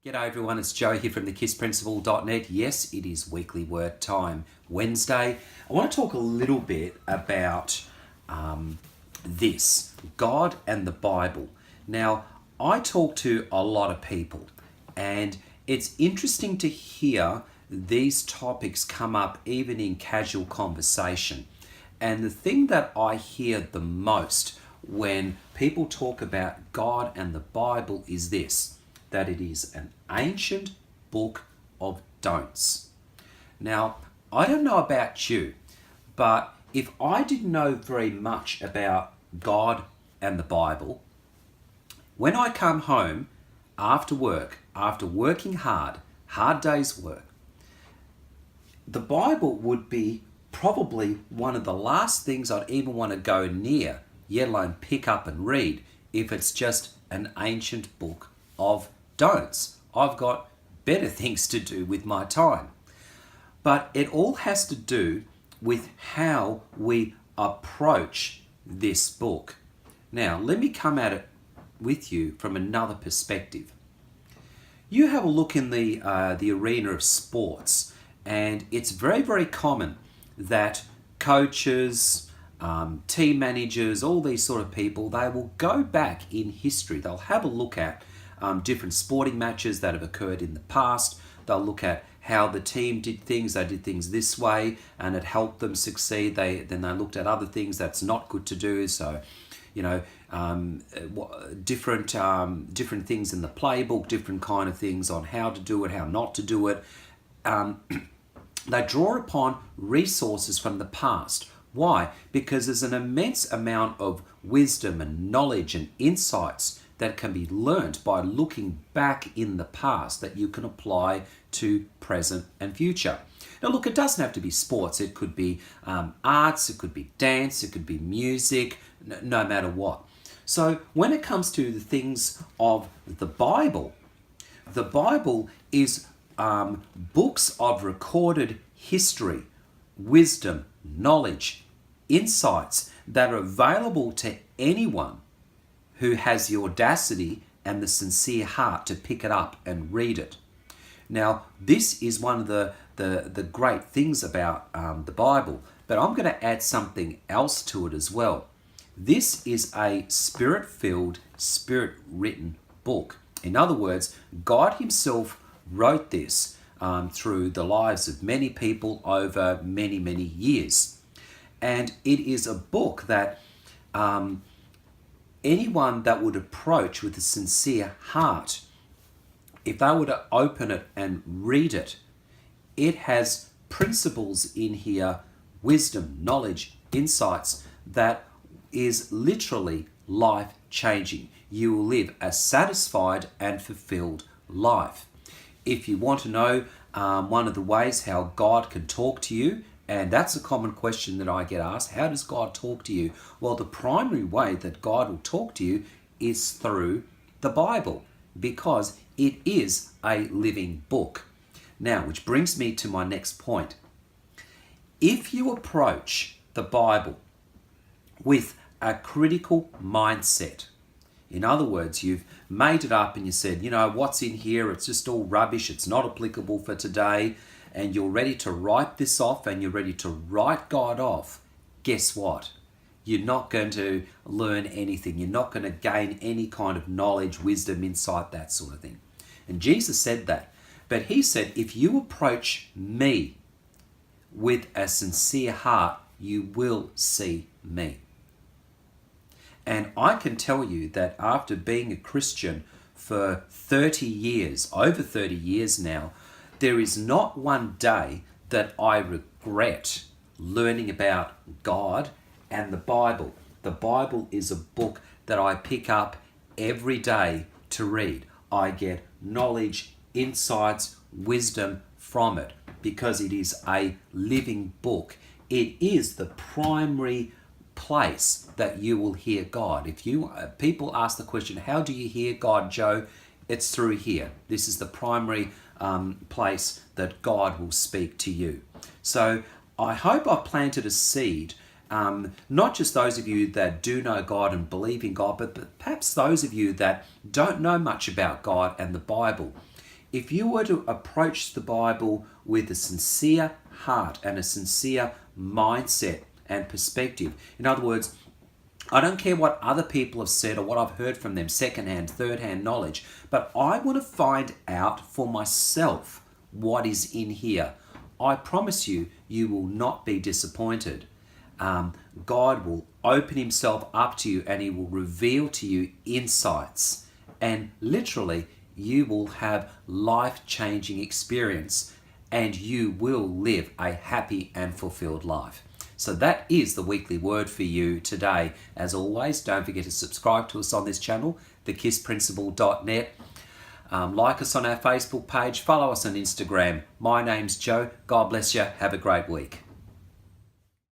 G'day everyone, it's Joe here from thekissprinciple.net. Yes, it is weekly word time, Wednesday. I want to talk a little bit about this, God and the Bible. Now, I talk to a lot of people and it's interesting to hear these topics come up even in casual conversation. And the thing that I hear the most when people talk about God and the Bible is this, that it is an ancient book of don'ts. Now, I don't know about you, but if I didn't know very much about God and the Bible, when I come home after work, after working hard day's work, the Bible would be probably one of the last things I'd even want to go near, yet alone pick up and read, if it's just an ancient book of don'ts. I've got better things to do with my time. But it all has to do with how we approach this book. Now, let me come at it with you from another perspective. You have a look in the arena of sports, and it's very, very common that coaches, team managers, all these sort of people, they will go back in history. They'll have a look at different sporting matches that have occurred in the past. They'll look at how the team did things. They did things this way and it helped them succeed. Then they looked at other things that's not good to do. So, different things in the playbook, different kind of things on how to do it, how not to do it. They draw upon resources from the past. Why? Because there's an immense amount of wisdom and knowledge and insights that can be learnt by looking back in the past that you can apply to present and future. Now look, it doesn't have to be sports. It could be arts, it could be dance, it could be music, no matter what. So when it comes to the things of the Bible is books of recorded history, wisdom, knowledge, insights that are available to anyone who has the audacity and the sincere heart to pick it up and read it. Now, this is one of the great things about the Bible, but I'm going to add something else to it as well. This is a spirit-filled, spirit-written book. In other words, God himself wrote this through the lives of many people over many, many years. And it is a book that anyone that would approach with a sincere heart, if they were to open it and read it, it has principles in here, wisdom, knowledge, insights that is literally life-changing. You will live a satisfied and fulfilled life. If you want to know one of the ways how God can talk to you, and that's a common question that I get asked, how does God talk to you? Well, the primary way that God will talk to you is through the Bible, because it is a living book. Now, which brings me to my next point. If you approach the Bible with a critical mindset, in other words, you've made it up and you said, what's in here, it's just all rubbish, it's not applicable for today, and you're ready to write this off and you're ready to write God off, guess what? You're not going to learn anything. You're not going to gain any kind of knowledge, wisdom, insight, that sort of thing. And Jesus said that. But he said, if you approach me with a sincere heart, you will see me. And I can tell you that after being a Christian for 30 years, over 30 years now, there is not one day that I regret learning about God and the Bible. The Bible is a book that I pick up every day to read. I get knowledge, insights, wisdom from it because it is a living book. It is the primary place that you will hear God. If people ask the question, how do you hear God, Joe? It's through here. This is the primary place that God will speak to you. So I hope I've planted a seed, not just those of you that do know God and believe in God, but perhaps those of you that don't know much about God and the Bible. if you were to approach the Bible with a sincere heart and a sincere mindset and perspective, in other words, I don't care what other people have said or what I've heard from them, secondhand, third-hand knowledge, but I want to find out for myself what is in here. I promise you, you will not be disappointed. God will open himself up to you and he will reveal to you insights. And literally, you will have life-changing experience and you will live a happy and fulfilled life. So that is the weekly word for you today. As always, don't forget to subscribe to us on this channel, thekissprinciple.net. Like us on our Facebook page, follow us on Instagram. My name's Joe. God bless you. Have a great week.